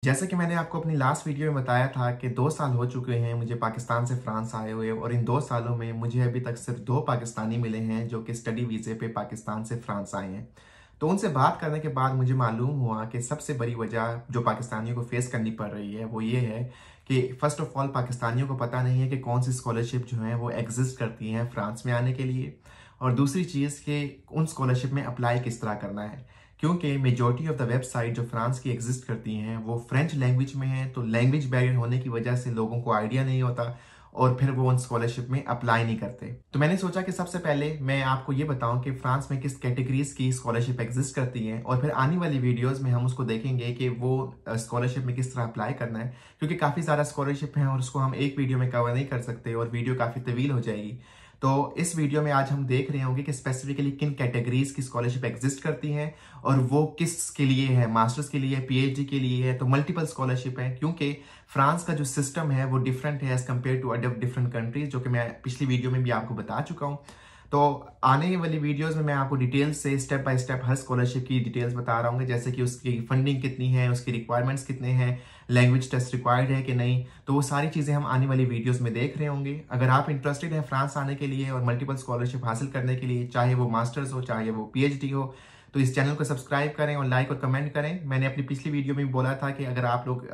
जैसा कि मैंने आपको अपनी लास्ट वीडियो में बताया था कि 2 साल हो चुके हैं मुझे पाकिस्तान से फ्रांस आए हुए, और इन 2 सालों में मुझे अभी तक सिर्फ 2 पाकिस्तानी मिले हैं जो कि स्टडी वीज़े पे पाकिस्तान से फ्रांस आए हैं। तो उनसे बात करने के बाद मुझे मालूम हुआ कि सबसे बड़ी वजह जो पाकिस्तानियों को फेस करनी पड़ रही है वो ये है कि फ़र्स्ट ऑफ ऑल पाकिस्तानियों को पता नहीं है कि कौन सी स्कॉलरशिप जो है वो एग्जिस्ट करती हैं फ्रांस में आने के लिए, और दूसरी चीज़ कि उन स्कॉलरशिप में अप्लाई किस तरह करना है। क्योंकि मेजॉरिटी ऑफ द वेबसाइट जो फ्रांस की एग्जिस्ट करती हैं वो फ्रेंच लैंग्वेज में है, तो लैंग्वेज बैरियर होने की वजह से लोगों को आइडिया नहीं होता और फिर वो उन स्कॉलरशिप में अप्लाई नहीं करते। तो मैंने सोचा कि सबसे पहले मैं आपको ये बताऊं कि फ्रांस में किस कैटेगरीज की स्कॉलरशिप एग्जिस्ट करती हैं, और फिर आने वाली वीडियोस में हम उसको देखेंगे कि वो स्कॉलरशिप में किस तरह अप्लाई करना है, क्योंकि काफ़ी ज़्यादा स्कॉलरशिप हैं और उसको हम एक वीडियो में कवर नहीं कर सकते और वीडियो काफ़ी तवील हो जाएगी। तो इस वीडियो में आज हम देख रहे होंगे कि स्पेसिफिकली किन कैटेगरीज की स्कॉलरशिप एग्जिस्ट करती हैं और वो किस के लिए है, मास्टर्स के लिए, पीएचडी के लिए है, तो मल्टीपल स्कॉलरशिप है। क्योंकि फ्रांस का जो सिस्टम है वो डिफरेंट है as compare to other different countries, जो कि मैं पिछली वीडियो में भी आपको बता चुका हूँ। तो आने वाली वीडियोस में मैं आपको डिटेल्स से step by step her scholarship की डिटेल्स बता रहा हूँ, जैसे कि उसकी फंडिंग कितनी है, उसकी रिक्वायरमेंट्स कितने हैं, लैंग्वेज टेस्ट रिक्वायर्ड है कि नहीं, तो वो सारी चीज़ें हम आने वाली वीडियोस में देख रहे होंगे। अगर आप इंटरेस्टेड हैं फ्रांस आने के लिए और मल्टीपल स्कॉलरशिप हासिल करने के लिए, चाहे वो मास्टर्स हो चाहे वो पीएचडी हो, तो इस चैनल को सब्सक्राइब करें और लाइक और कमेंट करें। मैंने अपनी पिछली वीडियो में भी बोला था कि अगर आप लोग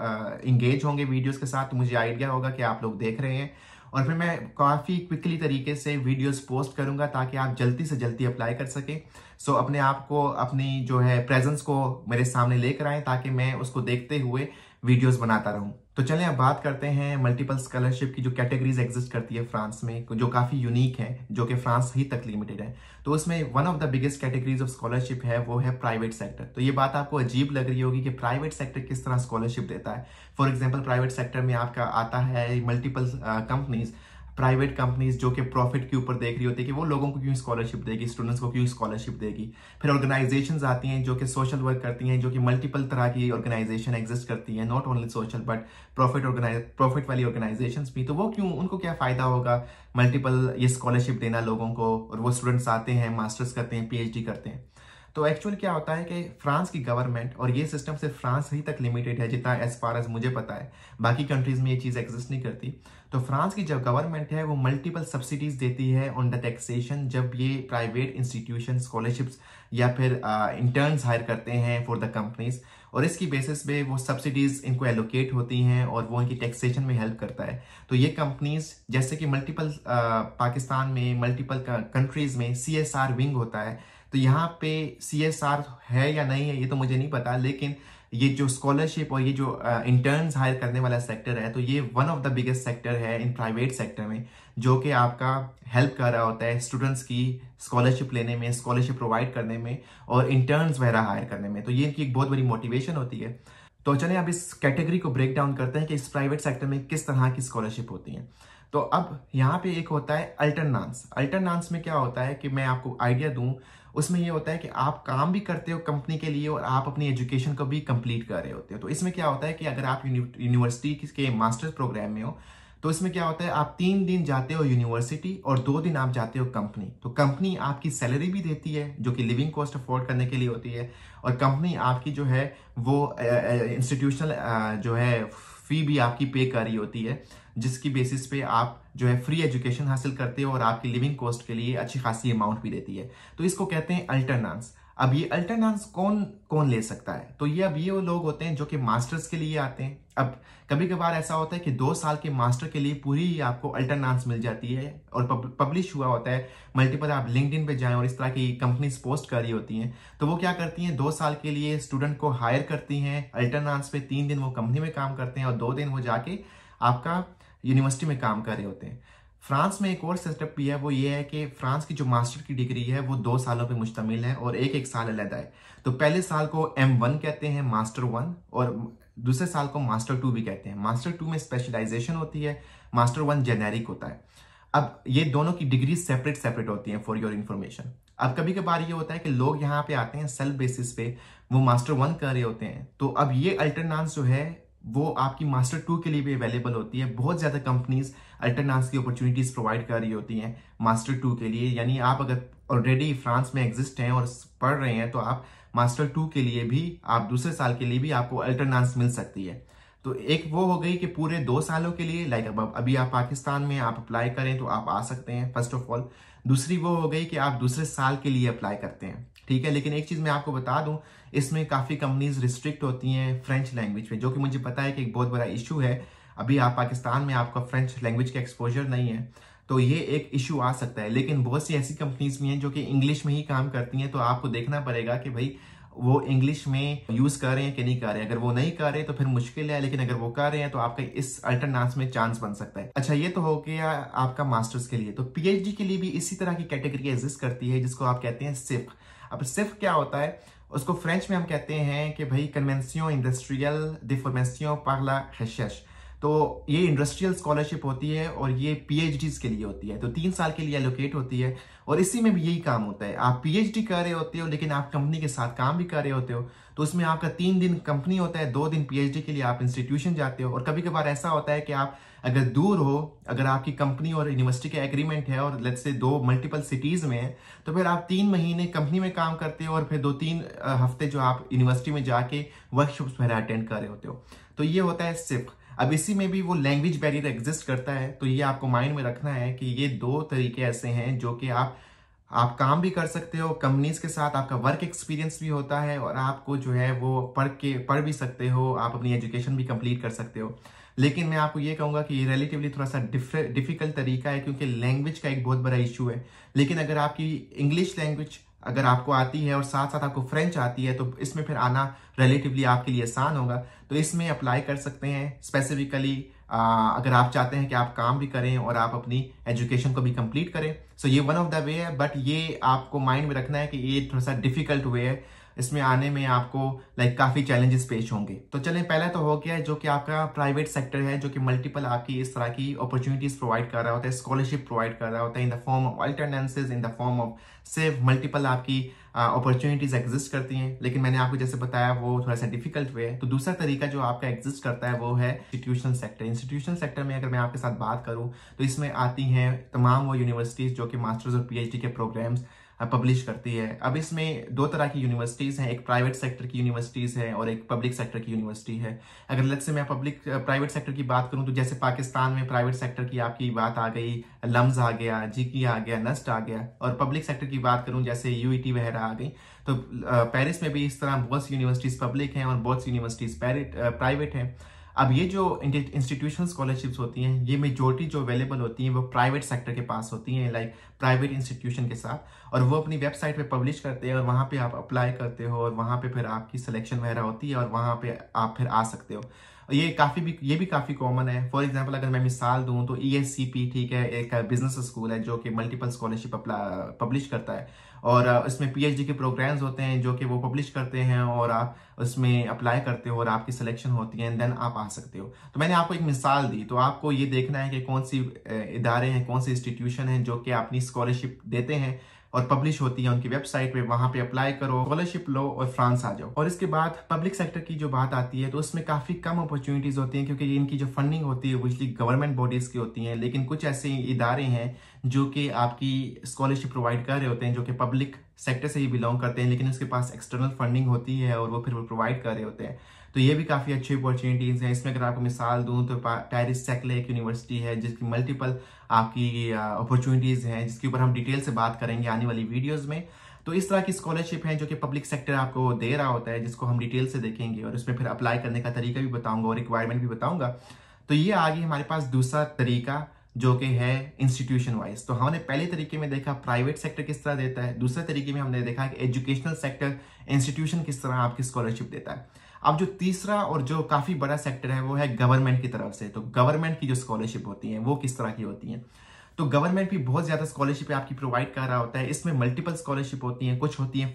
इंगेज होंगे वीडियोस के साथ तो मुझे आइडिया होगा कि आप लोग देख रहे हैं, और फिर मैं काफ़ी क्विकली तरीके से वीडियोस पोस्ट करूंगा ताकि आप जल्दी से जल्दी अप्लाई कर सकें। सो अपने आप को, अपनी जो है प्रेजेंस को मेरे सामने लेकर आएँ ताकि मैं उसको देखते हुए वीडियोस बनाता रहूं। तो चलें अब बात करते हैं मल्टीपल स्कॉलरशिप की जो कैटेगरीज एग्जिस्ट करती है फ्रांस में, जो काफ़ी यूनिक है, जो कि फ्रांस ही तक लिमिटेड है। तो उसमें one of the biggest categories of scholarship है वो है प्राइवेट सेक्टर। तो ये बात आपको अजीब लग रही होगी कि प्राइवेट सेक्टर किस तरह स्कॉलरशिप देता है। फॉर एग्जाम्पल, प्राइवेट सेक्टर में आपका आता है मल्टीपल कंपनीज, प्राइवेट कंपनीज जो कि प्रॉफिट के ऊपर देख रही होती है कि वो लोगों को क्यों स्कॉलरशिप देगी, स्टूडेंट्स को क्यों स्कॉलरशिप देगी। फिर ऑर्गेनाइजेशंस आती हैं जो कि सोशल वर्क करती हैं, जो कि मल्टीपल तरह की ऑर्गेनाइजेशन एग्जिस्ट करती हैं, not only social but profit वाली ऑर्गेनाइजेशंस भी। तो वो क्यों, उनको क्या फ़ायदा होगा मल्टीपल ये स्कॉलरशिप देना लोगों को, और वो स्टूडेंट्स आते हैं, मास्टर्स करते हैं, पीएचडी करते हैं। तो एक्चुअल क्या होता है कि फ्रांस की गवर्नमेंट, और ये सिस्टम सिर्फ फ्रांस ही तक लिमिटेड है जितना एज फार एज मुझे पता है, बाकी कंट्रीज में ये चीज़ एग्जिस्ट नहीं करती। तो फ्रांस की जब गवर्नमेंट है वो मल्टीपल सब्सिडीज देती है ऑन द टैक्सेशन, जब ये प्राइवेट इंस्टीट्यूशन स्कॉलरशिप्स या फिर इंटर्न्स हायर करते हैं फॉर द कंपनीज, और इसकी बेसिस पे वो सब्सिडीज इनको एलोकेट होती हैं और वो इनकी टैक्सेशन में हेल्प करता है। तो ये कंपनीज, जैसे कि मल्टीपल पाकिस्तान में मल्टीपल कंट्रीज में सीएसआर विंग होता है, तो यहाँ पे सीएसआर है या नहीं है ये तो मुझे नहीं पता, लेकिन ये जो स्कॉलरशिप और ये जो इंटर्न्स हायर करने वाला सेक्टर है, तो ये one of the biggest sector है इन प्राइवेट सेक्टर में, जो कि आपका हेल्प कर रहा होता है स्टूडेंट्स की स्कॉलरशिप लेने में, स्कॉलरशिप प्रोवाइड करने में और इंटर्न्स वगैरह हायर करने में। तो ये इनकी एक बहुत बड़ी मोटिवेशन होती है। तो चलिए अब इस कैटेगरी को ब्रेक डाउन करते हैं कि इस प्राइवेट सेक्टर में किस तरह की स्कॉलरशिप होती है। तो अब यहाँ पे एक होता है अल्टरनांस। अल्टरनांस में क्या होता है कि मैं आपको आइडिया दूं, उसमें ये होता है कि आप काम भी करते हो कंपनी के लिए और आप अपनी एजुकेशन को भी कंप्लीट कर रहे होते हो। तो इसमें क्या होता है कि अगर आप यूनिवर्सिटी के मास्टर्स प्रोग्राम में हो, तो इसमें क्या होता है, आप 3 दिन जाते हो यूनिवर्सिटी और 2 दिन आप जाते हो कंपनी। तो कंपनी आपकी सैलरी भी देती है जो कि लिविंग कॉस्ट अफोर्ड करने के लिए होती है, और कंपनी आपकी जो है वो इंस्टीट्यूशनल जो है फी भी आपकी पे कर रही होती है, जिसकी बेसिस पे आप जो है फ्री एजुकेशन हासिल करते हो और आपकी लिविंग कॉस्ट के लिए अच्छी खासी अमाउंट भी देती है। तो इसको कहते हैं अल्टरनांस। अब ये अल्टरनांस कौन कौन ले सकता है, तो ये अब ये वो लोग होते हैं जो कि मास्टर्स के लिए आते हैं। अब कभी कभार ऐसा होता है कि 2 साल के मास्टर के लिए पूरी आपको अल्टरनांस मिल जाती है और पब्लिश हुआ होता है मल्टीपल, आप लिंक्डइन पे जाएं और इस तरह की कंपनीज पोस्ट कर रही होती हैं। तो वो क्या करती हैं, 2 साल के लिए स्टूडेंट को हायर करती हैं अल्टरनांस पे, 3 दिन वो कंपनी में काम करते हैं और 2 दिन वो जाके आपका यूनिवर्सिटी में काम कर रहे होते हैं। फ्रांस में एक और सेटअप भी है, वो ये है कि फ्रांस की जो मास्टर की डिग्री है वो 2 सालों पे मुश्तमिल है और एक साल अलग है। तो पहले साल को M1 कहते हैं, मास्टर 1, और दूसरे साल को मास्टर 2 भी कहते हैं। मास्टर 2 में स्पेशलाइजेशन होती है, मास्टर 1 जेनेरिक होता है। अब ये दोनों की डिग्री सेपरेट सेपरेट होती हैं फॉर योर इन्फॉर्मेशन। अब कभी कभार ये होता है कि लोग यहाँ पे आते हैं सेल्फ बेसिस पे, वो मास्टर 1 कर रहे होते हैं, तो अब ये अल्टरनांस जो है वो आपकी मास्टर 2 के लिए भी अवेलेबल होती है। बहुत ज़्यादा कंपनीज अल्टरनांस की अपॉर्चुनिटीज प्रोवाइड कर रही होती हैं मास्टर 2 के लिए, यानी आप अगर ऑलरेडी फ्रांस में एग्जिस्ट हैं और पढ़ रहे हैं तो आप मास्टर 2 के लिए भी, आप दूसरे साल के लिए भी आपको अल्टरनेंस मिल सकती है। तो एक वो हो गई कि पूरे 2 सालों के लिए, लाइक अब अभी आप पाकिस्तान में आप अप्लाई करें तो आप आ सकते हैं फर्स्ट ऑफ ऑल। दूसरी वो हो गई कि आप दूसरे साल के लिए अप्लाई करते हैं, ठीक है। लेकिन एक चीज मैं आपको बता दूं, इसमें काफी कंपनीज रिस्ट्रिक्ट होती हैं फ्रेंच लैंग्वेज में, जो कि मुझे पता है कि एक बहुत बड़ा इशू है। अभी आप पाकिस्तान में आपका फ्रेंच लैंग्वेज का एक्सपोजर नहीं है, तो ये एक इशू आ सकता है। लेकिन बहुत सी ऐसी कंपनीज भी हैं जो कि इंग्लिश में ही काम करती हैं, तो आपको देखना पड़ेगा कि भाई वो इंग्लिश में यूज कर रहे हैं कि नहीं कर रहे हैं। अगर वो नहीं कर रहे तो फिर मुश्किल है, लेकिन अगर वो कर रहे हैं तो आपका इस अल्टरनेंस में चांस बन सकता है। अच्छा, ये तो हो गया आपका मास्टर्स के लिए। तो पीएचडी के लिए भी इसी तरह की कैटेगरी एग्जिस्ट करती है, जिसको आप कहते हैं सिफ। अब सिफ क्या होता है, उसको फ्रेंच में हम कहते हैं कि भाई कन्वेंसियों इंडस्ट्रियल दे फॉर्मेशन par la recherche। तो ये इंडस्ट्रियल स्कॉलरशिप होती है और ये पीएचडीज के लिए होती है, तो 3 साल के लिए एलोकेट होती है। और इसी में भी यही काम होता है, आप पीएचडी कर रहे होते हो लेकिन आप कंपनी के साथ काम भी कर रहे होते हो। तो उसमें आपका 3 दिन कंपनी होता है, 2 दिन पीएचडी के लिए आप इंस्टीट्यूशन जाते हो। और कभी कभार ऐसा होता है कि आप अगर दूर हो, अगर आपकी कंपनी और यूनिवर्सिटी का एग्रीमेंट है और लेट्स से 2 मल्टीपल सिटीज में है, तो फिर आप 3 महीने कंपनी में काम करते हो और फिर 2-3 हफ्ते जो आप यूनिवर्सिटी में जाके वर्कशॉप्स वगैरह अटेंड कर रहे होते हो। तो ये होता है सिर्फ। अब इसी में भी वो लैंग्वेज बैरियर एग्जिस्ट करता है, तो ये आपको माइंड में रखना है कि ये 2 तरीके ऐसे हैं जो कि आप काम भी कर सकते हो कंपनीज के साथ, आपका वर्क एक्सपीरियंस भी होता है और आपको जो है वो पढ़ भी सकते हो, आप अपनी एजुकेशन भी कंप्लीट कर सकते हो। लेकिन मैं आपको ये कहूंगा कि ये रिलेटिवली थोड़ा सा डिफिकल्ट तरीका है, क्योंकि लैंग्वेज का एक बहुत बड़ा इशू है। लेकिन अगर आपकी इंग्लिश लैंग्वेज अगर आपको आती है और साथ साथ आपको फ्रेंच आती है, तो इसमें फिर आना रिलेटिवली आपके लिए आसान होगा। तो इसमें अप्लाई कर सकते हैं स्पेसिफिकली अगर आप चाहते हैं कि आप काम भी करें और आप अपनी एजुकेशन को भी कंप्लीट करें। सो ये वन ऑफ द वे है, बट ये आपको माइंड में रखना है कि ये थोड़ा सा डिफिकल्ट वे है, इसमें आने में आपको काफी चैलेंजेस पेश होंगे। तो चलें, पहला तो हो गया जो कि आपका प्राइवेट सेक्टर है, जो कि मल्टीपल आपकी इस तरह की अपॉर्चुनिटीज प्रोवाइड कर रहा होता है, स्कॉलरशिप प्रोवाइड कर रहा होता है in the form of alternances, in the form of save. Multiple आपकी अपॉर्चुनिटीज एग्जिस्ट करती हैं, लेकिन मैंने आपको जैसे बताया वो थोड़ा सा डिफिकल्ट वे है। तो दूसरा तरीका जो आपका एग्जिस्ट करता है वो है इंस्टीट्यूशनल सेक्टर। इंस्टीट्यूशनल सेक्टर में अगर मैं आपके साथ बात करूं तो इसमें आती हैं तमाम वो यूनिवर्सिटीज जो कि मास्टर्स और पीएचडी के प्रोग्राम्स पब्लिश करती है। अब इसमें 2 तरह की यूनिवर्सिटीज हैं, एक प्राइवेट सेक्टर की यूनिवर्सिटीज है और एक पब्लिक सेक्टर की यूनिवर्सिटी है। अगर लेट्स से मैं प्राइवेट सेक्टर की बात करूं तो जैसे पाकिस्तान में प्राइवेट सेक्टर की आपकी बात आ गई, लम्स आ गया, जीकी आ गया, नस्ट आ गया। और पब्लिक सेक्टर की बात करूं जैसे यूईटी वगैरह आ गई। तो पेरिस में भी इस तरह बहुत सी यूनिवर्सिटीज पब्लिक हैं और बहुत सी यूनिवर्सिटीज प्राइवेट हैं। अब ये जो इंस्टीट्यूशनल स्कॉलरशिप्स होती हैं, ये मेजोरिटी जो अवेलेबल होती हैं वो प्राइवेट सेक्टर के पास होती हैं, लाइक प्राइवेट इंस्टीट्यूशन के साथ। और वो अपनी वेबसाइट पे पब्लिश करते हैं और वहाँ पे आप अप्लाई करते हो और वहाँ पे फिर आपकी सिलेक्शन वगैरह होती है और वहाँ पे आप फिर आ सकते हो। ये भी काफी कॉमन है। फॉर एग्जांपल अगर मैं मिसाल दूं तो ESCP, ठीक है, एक बिजनेस स्कूल है जो कि मल्टीपल स्कॉलरशिप पब्लिश करता है और इसमें पीएचडी के प्रोग्राम्स होते हैं जो कि वो पब्लिश करते हैं और आप उसमें अप्लाई करते हो और आपकी सिलेक्शन होती है एंड देन आप आ सकते हो। तो मैंने आपको एक मिसाल दी, तो आपको ये देखना है कि कौन सी इदारे हैं, कौन सी इंस्टीट्यूशन हैं जो कि अपनी स्कॉलरशिप देते हैं और पब्लिश होती है उनकी वेबसाइट पे, वहां पे अप्लाई करो, स्कॉलरशिप लो और फ्रांस आ जाओ। और इसके बाद पब्लिक सेक्टर की जो बात आती है तो उसमें काफी कम अपॉर्चुनिटीज होती हैं, क्योंकि इनकी जो फंडिंग होती है वो गवर्नमेंट बॉडीज की होती है। लेकिन कुछ ऐसे इदारे हैं जो कि आपकी स्कॉलरशिप प्रोवाइड कर रहे होते हैं, जो कि पब्लिक सेक्टर से ही बिलोंग करते हैं, लेकिन उसके पास एक्सटर्नल फंडिंग होती है और वो फिर प्रोवाइड कर रहे होते हैं। तो ये भी काफी अच्छी अपॉर्चुनिटीज हैं। इसमें अगर आपको मिसाल दूं तो पेरिस सेक्ले एक यूनिवर्सिटी है जिसकी मल्टीपल आपकी अपॉर्चुनिटीज हैं, जिसके ऊपर हम डिटेल से बात करेंगे आने वाली वीडियोस में। तो इस तरह की स्कॉलरशिप है जो कि पब्लिक सेक्टर आपको दे रहा होता है, जिसको हम डिटेल से देखेंगे और उसमें फिर अप्लाई करने का तरीका भी बताऊंगा और रिक्वायरमेंट भी बताऊंगा। तो ये आ गई हमारे पास दूसरा तरीका जो कि है इंस्टीट्यूशन वाइज। तो हमने पहले तरीके में देखा प्राइवेट सेक्टर किस तरह देता है, दूसरे तरीके में हमने देखा कि एजुकेशनल सेक्टर इंस्टीट्यूशन किस तरह आपकी स्कॉलरशिप देता है। अब जो तीसरा और जो काफी बड़ा सेक्टर है वो है गवर्नमेंट की तरफ से। तो गवर्नमेंट की जो स्कॉलरशिप होती है वो किस तरह की होती है, तो गवर्नमेंट भी बहुत ज्यादा स्कॉलरशिप आपकी प्रोवाइड कर रहा होता है। इसमें मल्टीपल स्कॉलरशिप होती हैं, कुछ होती हैं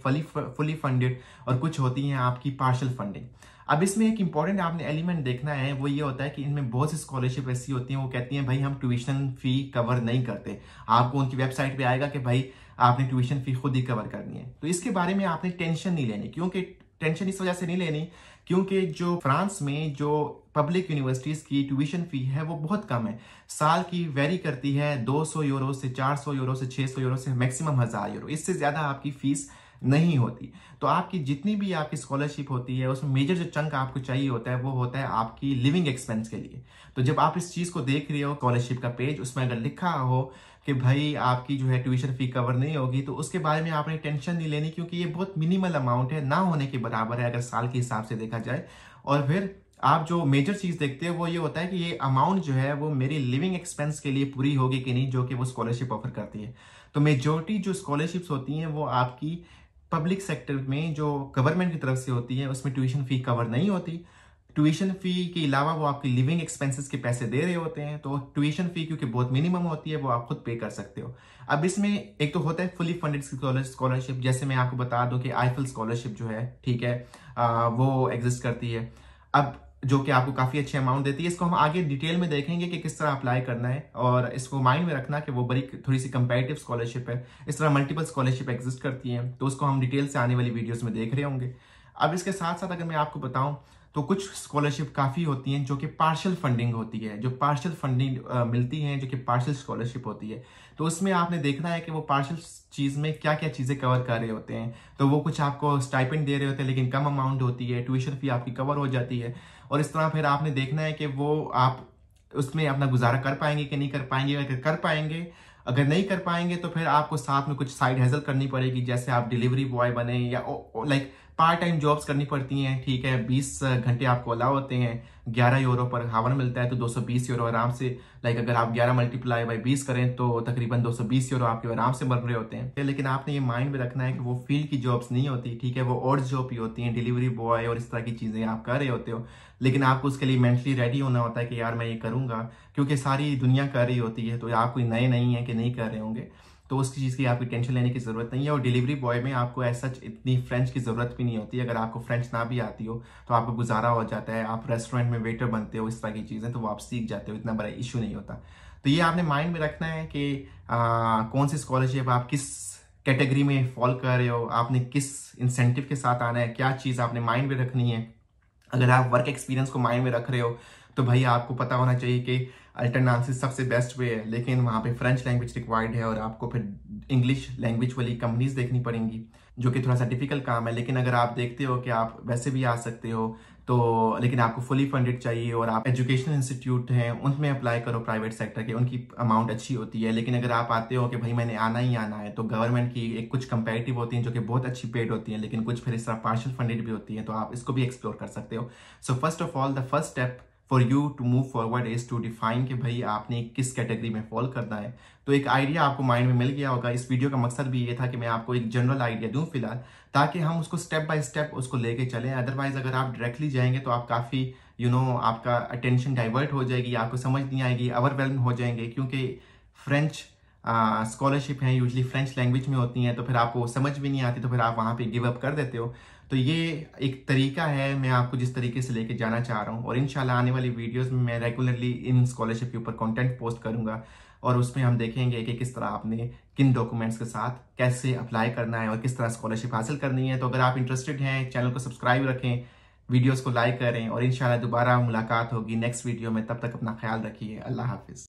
फुली फंडेड और कुछ होती हैं आपकी पार्शियल फंडिंग। अब इसमें एक इंपॉर्टेंट आपने एलिमेंट देखना है, वो ये होता है कि इनमें बहुत सी स्कॉलरशिप ऐसी होती हैं वो कहती हैं भाई हम ट्यूशन फी कवर नहीं करते। आपको उनकी वेबसाइट पे आएगा कि भाई आपने ट्यूशन फी खुद ही कवर करनी है। तो इसके बारे में आपने टेंशन नहीं लेनी, क्योंकि टेंशन इस वजह से नहीं लेनी क्योंकि जो फ्रांस में जो पब्लिक यूनिवर्सिटीज की ट्यूशन फी है वो बहुत कम है। साल की वेरी करती है 200 यूरो से 400 यूरो से 600 यूरो से मैक्सिमम 1000 यूरो। इससे ज्यादा आपकी फीस नहीं होती। तो आपकी जितनी भी आपकी स्कॉलरशिप होती है उसमें मेजर जो चंक आपको चाहिए होता है वो होता है आपकी लिविंग एक्सपेंस के लिए। तो जब आप इस चीज को देख रहे हो स्कॉलरशिप का पेज, उसमें अगर लिखा हो कि भाई आपकी जो है ट्यूशन फी कवर नहीं होगी, तो उसके बारे में आपने टेंशन नहीं लेनी, क्योंकि ये बहुत मिनिमल अमाउंट है, ना होने के बराबर है अगर साल के हिसाब से देखा जाए। और फिर आप जो मेजर चीज देखते हो वो ये होता है कि ये अमाउंट जो है वो मेरी लिविंग एक्सपेंस के लिए पूरी होगी कि नहीं, जो कि वो स्कॉलरशिप ऑफर करती है। तो मेजोरिटी जो स्कॉलरशिप्स होती हैं वो आपकी पब्लिक सेक्टर में जो गवर्नमेंट की तरफ से होती है उसमें ट्यूशन फी कवर नहीं होती। ट्यूशन फी के अलावा वो आपकी लिविंग एक्सपेंसेस के पैसे दे रहे होते हैं, तो ट्यूशन फी क्योंकि बहुत मिनिमम होती है वो आप खुद पे कर सकते हो। अब इसमें एक तो होता है फुली फंडेड स्कॉलरशिप, जैसे मैं आपको बता दूं कि आईफिल स्कॉलरशिप जो है, ठीक है, वो एग्जिस्ट करती है अब, जो कि आपको काफी अच्छे अमाउंट देती है। इसको हम आगे डिटेल में देखेंगे कि किस तरह अप्लाई करना है, और इसको माइंड में रखना कि वो बड़ी थोड़ी सी कंपैरेटिव स्कॉलरशिप है। इस तरह मल्टीपल स्कॉलरशिप एग्जिस्ट करती हैं, तो उसको हम डिटेल से आने वाली वीडियोस में देख रहे होंगे। अब इसके साथ साथ अगर मैं आपको बताऊं तो कुछ स्कॉलरशिप काफ़ी होती हैं जो कि पार्शियल फंडिंग होती है, जो पार्शियल फंडिंग मिलती हैं, जो कि पार्शियल स्कॉलरशिप होती है। तो उसमें आपने देखना है कि वो पार्शियल चीज़ में क्या क्या चीज़ें कवर कर रहे होते हैं। तो वो कुछ आपको स्टाइपेंड दे रहे होते हैं लेकिन कम अमाउंट होती है, ट्यूशन फी आपकी कवर हो जाती है, और इस तरह फिर आपने देखना है कि वो आप उसमें अपना गुजारा कर पाएंगे कि नहीं कर पाएंगे। अगर कर पाएंगे, अगर नहीं कर पाएंगे तो फिर आपको साथ में कुछ साइड हेजल करनी पड़ेगी, जैसे आप डिलीवरी बॉय बने या लाइक पार्ट टाइम जॉब्स करनी पड़ती हैं, ठीक है। 20 घंटे आपको अलाउ होते हैं, 11 यूरो पर हावर मिलता है, तो 220 यूरो आराम से, लाइक अगर आप 11 मल्टीप्लाई बाई 20 करें तो तकरीबन 220 यूरो आपके आराम से बन रहे होते हैं। लेकिन आपने ये माइंड में रखना है कि वो फील्ड की जॉब्स नहीं होती, ठीक है, वो और जॉब ही होती हैं, डिलीवरी बॉय और इस तरह की चीज़ें आप कर रहे होते हो। लेकिन आपको उसके लिए मेंटली रेडी होना होता है कि यार मैं ये करूंगा, क्योंकि सारी दुनिया कर रही होती है, तो आप कोई नए नहीं है कि नहीं कर रहे होंगे, तो उस चीज़ की आपकी टेंशन लेने की ज़रूरत नहीं है। और डिलीवरी बॉय में आपको ऐसा इतनी फ्रेंच की ज़रूरत भी नहीं होती। अगर आपको फ्रेंच ना भी आती हो तो आपको गुजारा हो जाता है, आप रेस्टोरेंट में वेटर बनते हो, इस तरह की चीज़ें, तो वो आप सीख जाते हो, इतना बड़ा इशू नहीं होता। तो ये आपने माइंड में रखना है कि कौन सी स्कॉलरशिप आप किस कैटेगरी में फॉल कर रहे हो, आपने किस इंसेंटिव के साथ आना है, क्या चीज़ आपने माइंड में रखनी है। अगर आप वर्क एक्सपीरियंस को माइंड में रख रहे हो तो भाई आपको पता होना चाहिए कि अल्टरनांसिस सबसे बेस्ट वे है, लेकिन वहाँ पे फ्रेंच लैंग्वेज रिक्वायर्ड है और आपको फिर इंग्लिश लैंग्वेज वाली कंपनीज देखनी पड़ेंगी, जो कि थोड़ा सा डिफिकल्ट काम है। लेकिन अगर आप देखते हो कि आप वैसे भी आ सकते हो, तो लेकिन आपको फुली फंडेड चाहिए और आप एजुकेशनल इंस्टीट्यूट हैं उनमें अप्लाई करो, प्राइवेट सेक्टर के, उनकी अमाउंट अच्छी होती है। लेकिन अगर आप आते हो कि भाई मैंने आना ही आना है, तो गवर्नमेंट की एक कुछ कंपैरेटिव होती हैं जो कि बहुत अच्छी पेड होती हैं, लेकिन कुछ फिर इस तरह पार्शियल फंडेड भी होती हैं, तो आप इसको भी एक्सप्लोर कर सकते हो। So first of all the first step for you to move forward is to define कि भाई आपने किस कैटेगरी में फॉल करना है। तो एक आइडिया आपको माइंड में मिल गया होगा। इस वीडियो का मकसद भी ये था कि मैं आपको एक जनरल आइडिया दूं फिलहाल, ताकि हम उसको स्टेप बाय स्टेप उसको लेके चलें। अदरवाइज अगर आप डायरेक्टली जाएंगे तो आप काफ़ी आपका अटेंशन डाइवर्ट हो जाएगी, आपको समझ नहीं आएगी, ओवरवेल्म हो जाएंगे, क्योंकि फ्रेंच स्कॉलरशिप हैं यूजली फ्रेंच लैंग्वेज में होती हैं, तो फिर आपको समझ भी नहीं आती, तो फिर आप वहाँ पे गिव अप कर देते हो। तो ये एक तरीका है, मैं आपको जिस तरीके से लेके जाना चाह रहा हूँ, और इंशाल्लाह आने वाली वीडियोस में मैं रेगुलरली इन स्कॉलरशिप के ऊपर कंटेंट पोस्ट करूंगा, और उसमें हम देखेंगे कि किस तरह आपने किन डॉक्यूमेंट्स के साथ कैसे अप्लाई करना है और किस तरह स्कॉलरशिप हासिल करनी है। तो अगर आप इंटरेस्टेड हैं, चैनल को सब्सक्राइब रखें, वीडियोस को लाइक करें, और इंशाल्लाह दोबारा मुलाकात होगी नेक्स्ट वीडियो में। तब तक अपना ख्याल रखिए। अल्लाह हाफिज़।